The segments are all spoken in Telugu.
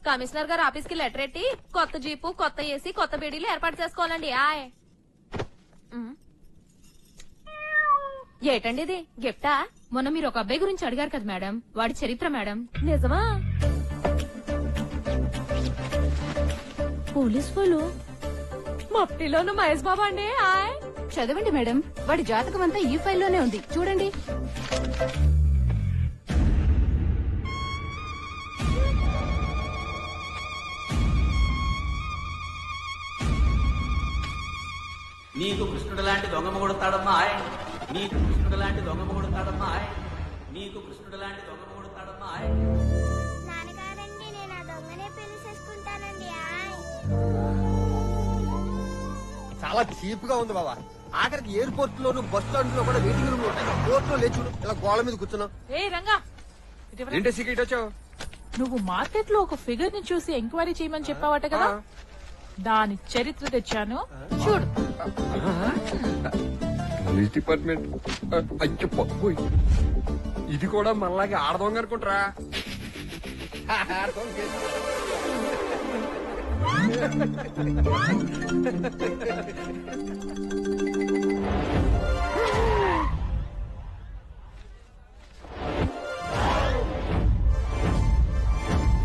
కమిషనర్ గారు ఆఫీస్ కి లెటర్ ఎట్టి కొత్త జీపు, కొత్త ఏసీ, కొత్త బీడీలు ఏర్పాటు చేసుకోవాలండి. ఆయ్ ఏటండి ఇది గిఫ్టా? మొన్న మీరు ఒక అబ్బాయి గురించి అడిగారు కదా మేడం, వాడి చరిత్ర మేడం. నిజమా? పోలీస్ వాళ్ళు మట్టిలోను మహేష్ బాబా అండి. ఆయ్ చదవండి మేడం, వాడి జాతకం అంతా ఈ ఫైల్లోనే ఉంది, చూడండి. నీకు కృష్ణుడు లాంటి దొంగ కొడతాడమ్మా, నీకు కృష్ణుడు లాంటి దొంగ కొడతాడమ్మా, నీకు కృష్ణుడు లాంటి దొంగ కొడతాడమ్మా. నాన్నగారండి, నేను ఆ దొంగనే పెళ్లి చేసుకుంటానండి. చాలా చీప్ గా ఉంది బాబా. ఆఖరికి ఎయిర్పోర్ట్ లోను, బస్ స్టాండ్ లో కూడా వెయిటింగ్ రూమ్ ఉంటాయి. కోర్ట్ లో లేచుడు ఇలా గోళ మీద కూర్చున్నాం. ఏ రంగా, ఏంటి సీక్రెట్ వచ్చావు? నువ్వు మార్కెట్ లో ఒక ఫిగర్ ని చూసి ఎంక్వైరీ చేయమని చెప్పావట కదా, దాని చరిత్ర తెచ్చాను చూడు. పోలీస్ డిపార్ట్మెంట్ అయ్యో పప్పోయ్, ఇది కూడా మనలాగే ఆడదొంగ అనుకుంటారా?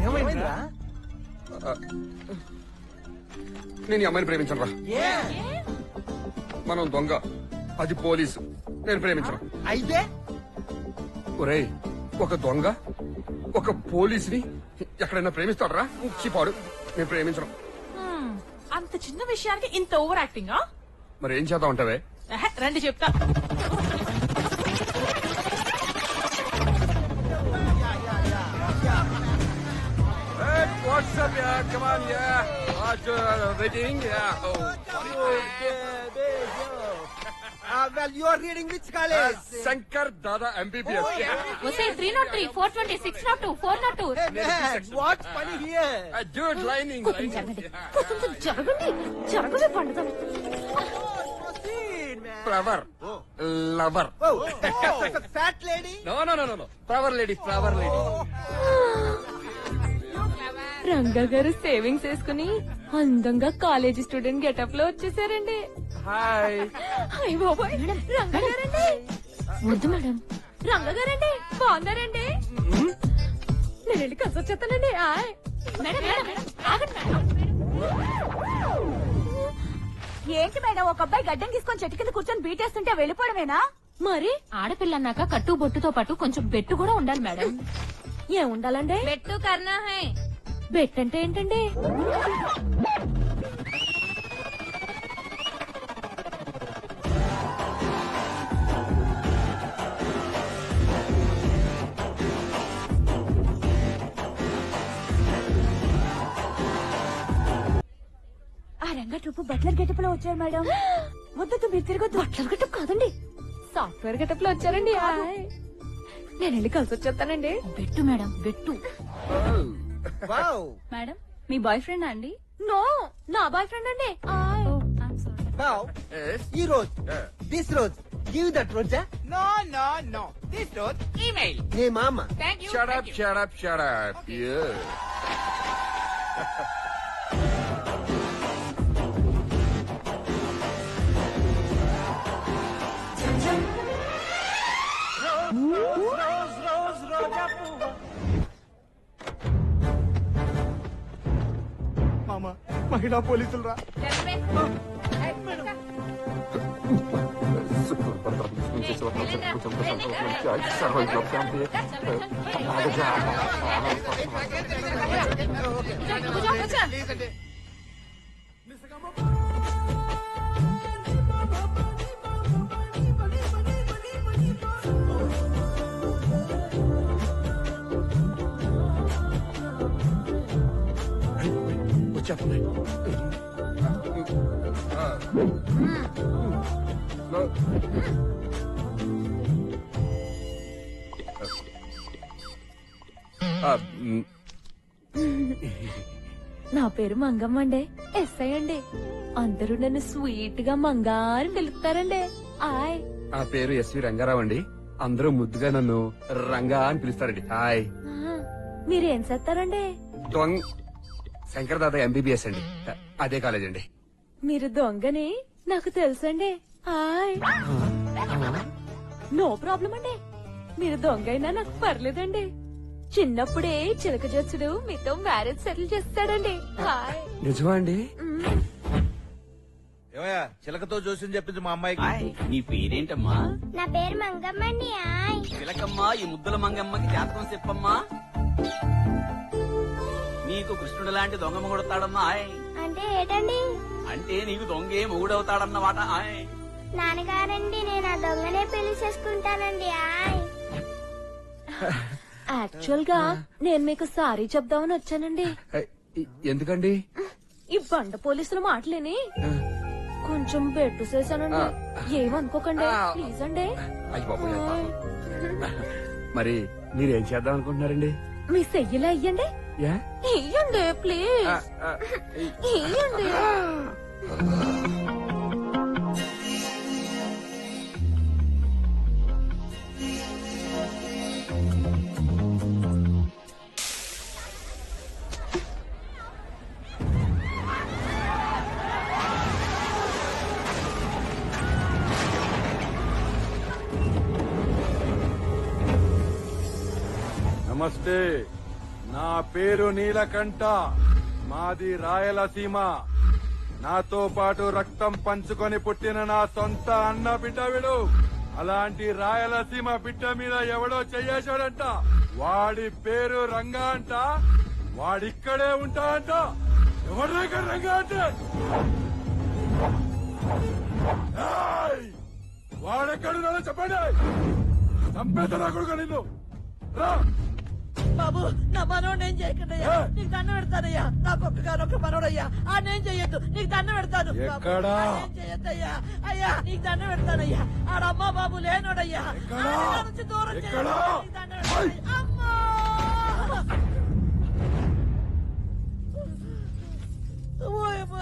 ఏమైందిరా? నేను ఈ అమ్మాయిని ప్రేమించను రా. మనం దొంగ, అది పోలీసు. నేను ప్రేమించను. అయితే ఒరేయ్, ఒక దొంగ ఒక పోలీసుని ఎక్కడైనా ప్రేమిస్తాడరా? చిపాడు. నేను ప్రేమించను. అంత చిన్న విషయానికి ఇంత ఓవర్ యాక్టింగ్? మరి ఏం చేద్దాం అంటావే? రండి చెప్తా. What's up, yeah? Come on, yeah. Waiting, yeah. Oh, well, you are reading which college? Shankar Dada MBBS. వస్తే 303, 420, 602, 402. Hey man, what's funny here? Dude, lining. జరగండి జరగవే పండుగ. Proceed, man. Flower. Lover. Oh, fat lady? No. Flower lady. Ranga గారు సేవింగ్స్ వేసుకుని అందంగా కాలేజీ స్టూడెంట్ గెటప్ లో వచ్చేసారండి. Hi. హాయ్ బాబాయ్, రంగా గారండి. వద్దు మేడం, రంగా గారండి. బాగున్నారండి? నేను వెళ్ళి కలిసి వచ్చేస్తానండి. ఆయ్ మేడం ఆగండి మేడం. ఏంటి మేడం, ఒక అబ్బాయి గడ్డం తీసుకొని చెట్టు కింద కూర్చొని బీటేస్తుంటే వెళ్ళిపోవడమేనా? మరి ఆడపిల్ల అన్నాక కట్టు బొట్టుతో పాటు కొంచెం బెట్టు కూడా ఉండాలి మేడం. ఏం ఉండాలండి? బెట్టు కర్నా హై. బెట్ అంటే ఏంటండి? ఆ రంగా ట్రూప్ బట్లర్ గెటప్ లో వచ్చారు మేడం. వద్దొద్దు, మీరు తిరగొద్దు. బట్లర్ గెటప్ కాదండి, సాఫ్ట్వేర్ గెటప్ లో వచ్చారండి. ఆయ్ నేను వెళ్ళి కలిసి వచ్చేస్తానండి. బెట్టు మేడం, బెట్టు. Wow. మేడం, మీ బాయ్ ఫ్రెండ్ అండి? నో, నా బాయ్ ఫ్రెండ్ అండి. ఆయ్ Now, Yes. ఈ రోజు, this rose, give that rose. No. This road, email. నీ మామ. Thank you. Shut thank up. you. Yeah. మామ, మహిళా పోలీసులు రా. వచ్చేస్తున్నాయి. నా పేరు మంగమ్మ అండి, ఎస్ఐ అండి. అందరూ నన్ను స్వీట్ గా మంగా అని పిలుస్తారండి. ఆయ్ ఆ పేరు ఎస్వి రంగారావు అండి. అందరూ ముద్దుగా నన్ను రంగా అని పిలుస్తారండి. హాయ్. మీరేం చేస్తారండి? శంకర్ దాదా ఎంబీబీఎస్ అండి. అదే కాలేజ్ అండి. మీరు దొంగని నాకు తెలుసండి. హాయ్. నో ప్రాబ్లం అండి. మీరు దొంగ అయినా నాకు పర్లేదండి. చిన్నప్పుడే చిలక జచ్చుడు మీతో మ్యారేజ్ సెటిల్ చేస్తాడండి. హాయ్. నిజమా అండి? ఏమయ్యా చిలకతో జోస్యం చెప్పింది మా అమ్మాయికి. ఆయ్, నీ పేరేంటమ్మా? నా పేరు మంగమ్మండి. ఆయ్ చిలకమ్మా, ఈ ముద్దుల మంగమ్మకి జాతకం చెప్పమ్మా. నీకు కృష్ణుడు లాంటి దొంగ మొగుడతాడమ్మా. ఆయ్ అంటే ఏటండి? అంటే నీకు దొంగే మొగుడవుతాడన్నమాట. ఆయ్ నాన్నగారండి నేను ఆ దొంగనే పెళ్లి చేసుకుంటానండి. ఆయ్ యాక్చువల్ గా నేను మీకు సారీ చెప్దామని వచ్చానండి. ఎందుకండి? ఈ బండ పోలీసుల మాటలేని కొంచెం బెట్టు చేశానండి. ఏమనుకోకండి ప్లీజ్ అండి. అయ్యి బాబు, మరి మీరేం చేద్దాం అనుకుంటున్నారండి? మీ సెయ్యలా ఇయ్యండి. ఇయ్యండి ప్లీజ్ ఇయ్యండి. నమస్తే, నా పేరు నీలకంఠ, మాది రాయలసీమ. నాతో పాటు రక్తం పంచుకొని పుట్టిన నా సొంత అన్న బిడ్డ వీడు. అలాంటి రాయలసీమ బిడ్డ మీద ఎవడో చెయ్యేశాడంట. వాడి పేరు రంగా అంట. వాడిక్కడే ఉంటా అంట. ఎవరి దగ్గర రంగా అంటే వాడెక్కడున్నాడో చెప్పండి. చంపేత కొడుకు నిన్ను. రా బాబు, నా మనోడు ఏం చేయకండియ్యా, నీకు దండం పెడతానయ్యా. నాకు ఒక్కగానొక్క మనోడయ్యా, ఆ నేను చెయ్యొద్దు, నీకు దండం పెడతాను. ఎక్కడా? చెయ్యొద్దయ్యా. అయ్యా నీకు దండం పెడతానయ్యా. ఆడమ్మ బాబు లేనోడయ్యా. ఆ నుంచి దూరం ఎక్కడా? నీకు దండం పెడతాను. అమ్మా! ఓయమ్మా!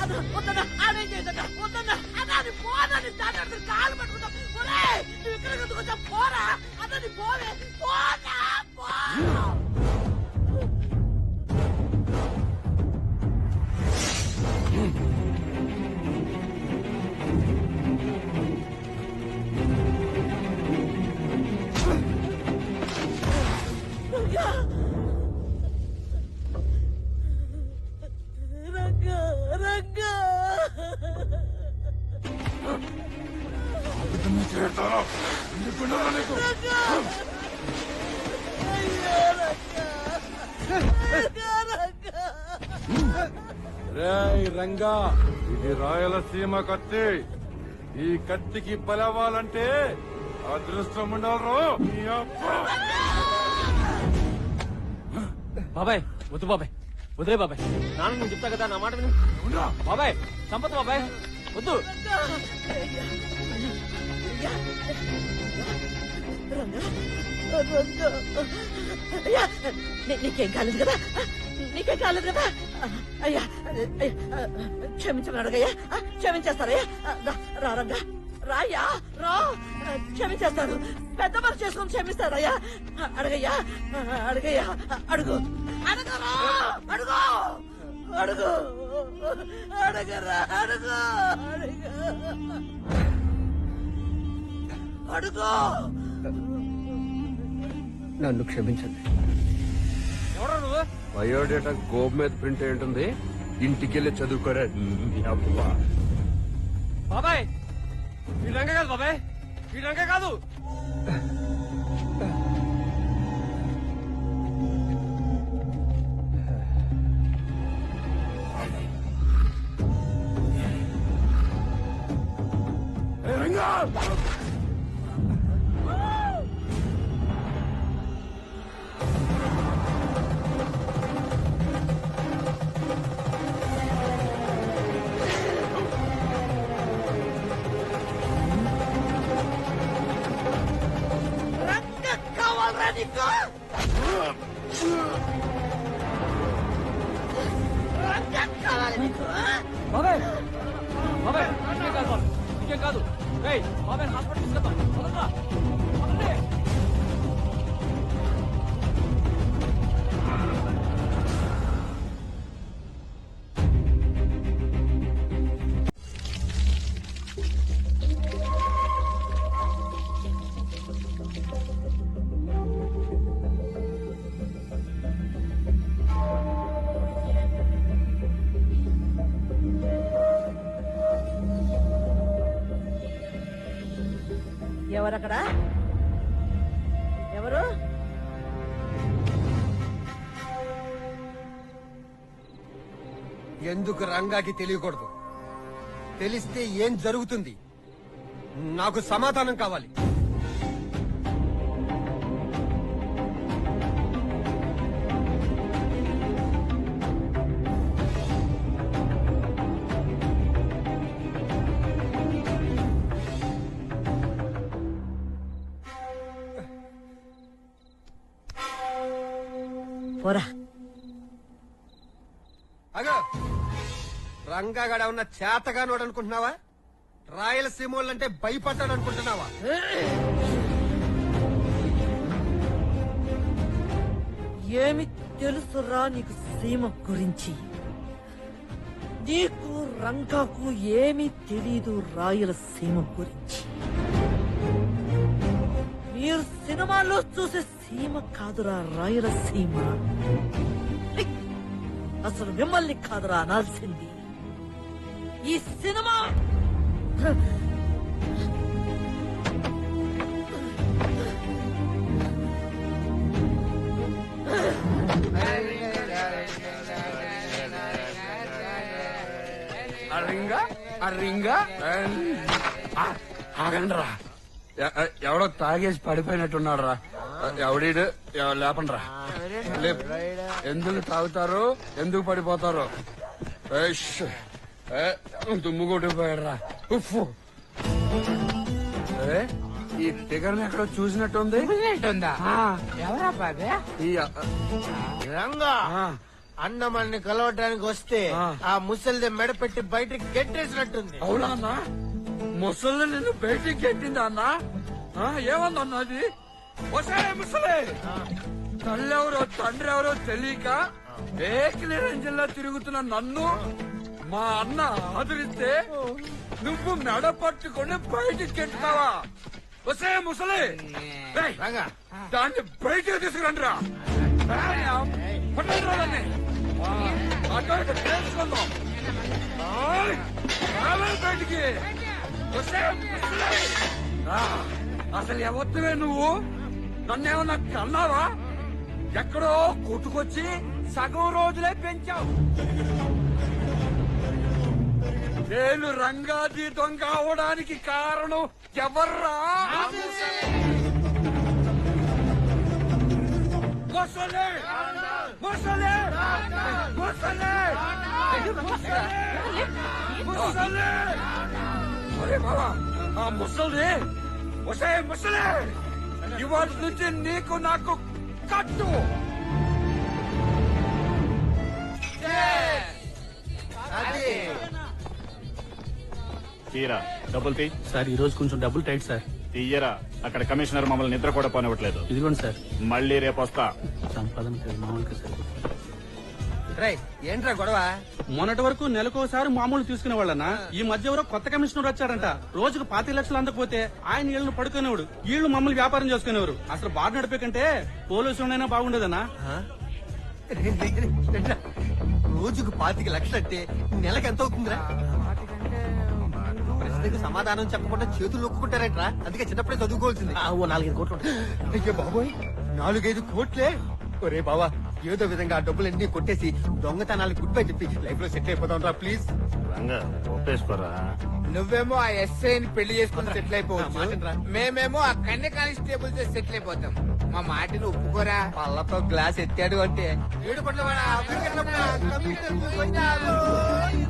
అన్న, వద్దన్నా, ఆడేం చేయదన్నా, వద్దన్నా. అన్నాని పోదని దండం కాలు పట్టుకుంటా. ఒరేయ్, నువ్వు ఇక్కడ కొంచెం పోరా. అన్నని పోవే, పోనా పో. రంగా, రంగా. చేస్తారా? ఎందుకున్నారా నీకు? రేయ్ రంగా, ఇది రాయలసీమ కత్తి. ఈ కత్తికి బలవ్వాలంటే అదృష్టం ఉండాలి. బాబాయ్ వద్దు బాబాయ్, వదిలే బాబాయ్. నాన్న నేను చెప్తా కదా, నా మాట విను బాబాయ్. సంపత్ బాబాయ్ వద్దు. నీకేం కాలేదు కదా, నీకేం కాలేదు కదా. అయ్యా క్షమించమని అడగయ్యా, క్షమించేస్తారయ్యా. రా రంగా, రాయ్యా, రా. క్షమించేస్తాడు, పెద్ద మనసు చేసుకుని క్షమిస్తాడయ్యా. అడగయ్యా, అడగయ్యా, అడుగు, అడుగురా, అడుగు, అడుగు, అడగరా, అడుగు, అడుగు, అడుగు. నన్ను క్షమించండి. ఎవరు నువ్వు? బయోడేటా గోబ్ మీద ప్రింట్ అయి ఉంటుంది. ఇంటికెళ్ళి చదువుకోరా. బాబాయ్ వీడంగా కాదు బాబాయ్, వీడంగా కాదు. రంగా కావాలరా నీకు? కావాలి నీకు? బాబాయ్ బాబాయ్ ఇంకేం కాదు బాబాయ్, ఇంకేం కాదు. బాబాయ్ హాస్పిటల్ ఎవరక్కడ? ఎవరు? ఎందుకు రంగాకి తెలియకూడదు? తెలిస్తే ఏం జరుగుతుంది? నాకు సమాధానం కావాలి. పోరా. అగో రంగాగడ ఉన్న చేతగానోడు అనుకుంటున్నావా? రాయలసీమోళ్ళంటే భయపడ్డాడు అనుకుంటున్నావా? ఏమి తెలుసురా నీకు సీమ గురించి? నీకు రంగాకు ఏమీ తెలీదు రాయలసీమ గురించి. మీరు సినిమాలో చూసే సీమ కాదురా రాయలసీమ. అసలు మిమ్మల్ని కాదురా అనాల్సింది. ఈ సినిమా ఆగండ్రా, ఎవడో తాగేసి పడిపోయినట్టున్నాడు రా. ఎవడీడు లేపండి రా. ఎందుకు తాగుతారు, ఎందుకు పడిపోతారు? దుమ్ము కొట్టిపోయాడు రా. ఈ ఫిగర్ ఎక్కడో చూసినట్టుంది. ఎవరా బాబే? రంగా అన్నమల్ని కలవటానికి వస్తే ఆ ముసలిది మెడ పెట్టి బయటికి గెట్టేసినట్టుంది. అవునా అన్నా? ముసలి నిన్ను బయటికి గెట్టిందా అన్నా? ఏమందన్నా అది? వసే ముసలి, తల్లెవరో తండ్రి ఎవరో తెలియక ఏకలే రంజిల్లా తిరుగుతున్న నన్ను మా అన్న ఆదరిస్తే నువ్వు మెడ పట్టుకుని బయటికి గెట్టుతావా? వసే ముసలి, దాన్ని బయటికి తీసుకురండి రా. తెలుసుకుందాం బయటికి. అసలు ఎవరివే నువ్వు? నన్నేమన్నా కన్నావా? ఎక్కడో కొట్టుకొచ్చి సగం రోజులే పెంచావు. నేను రంగాది దొంగ అవడానికి కారణం ఎవర్రా? ముసలి, ముసలి, ముసలి, ముసలి. అరే బాబా, ఆ ముసలి, వసే ముసలి, ఇవాళ నుంచి నీకు నాకు కట్టు. తీరా డబ్బులు తీ. సార్ ఈ రోజు కొంచెం డబ్బులు టైట్ సార్. తీయరా, అక్కడ కమిషనర్ మమ్మల్ని నిద్ర కూడా పోనివ్వట్లేదు. ఇదిగోండి సార్. మళ్ళీ రేపు వస్తా. సంపాదన మామూలుగా సార్. ఏంట్రా గొడవ? మొన్నటి వరకు నెలకోసారి మామూలు తీసుకునే వాళ్ళన్నా, ఈ మధ్య ఎవరో కొత్త కమిషనర్ వచ్చారంట. రోజుకు 25 లక్షలు అందకపోతే ఆయన వీళ్ళని పడుకునేవాడు, వీళ్ళు మమ్మల్ని వ్యాపారం చేసుకునేవారు. అసలు బాధ నడిపే కంటే పోలీసులైనా బాగుండేదన్నా. రోజుకు 25 లక్షలు అంటే నెలకు ఎంత అవుతుందిరా? ప్రశ్నకు సమాధానం చెప్పకుండా చేతులు నొక్కుంటారేట్రా? అందుకే చిన్నప్పుడే చదువుకోవాల్సింది. 4-5 కోట్లు. అయ్యో బాబోయ్, 4-5 కోట్లే? ఒరే బావా, ఏదో విధంగా ఆ డబ్బులన్నీ కొట్టేసి దొంగతనాలు గుడ్ బై చెప్పి లైఫ్ లో సెటిల్ అయిపోతాం రా ప్లీజ్. ఒప్పేసుకోరా. నువ్వేమో ఆ ఎస్ఐని పెళ్లి చేసుకుని సెటిల్ అయిపోవచ్చు, మేమేమో ఆ కన్య కానిస్టేబుల్ తో సెటిల్ అయిపోతాం. మా మాటను ఒప్పుకోరా. పళ్ళతో గ్లాస్ ఎత్తాడు అంటే 7 కోట్ల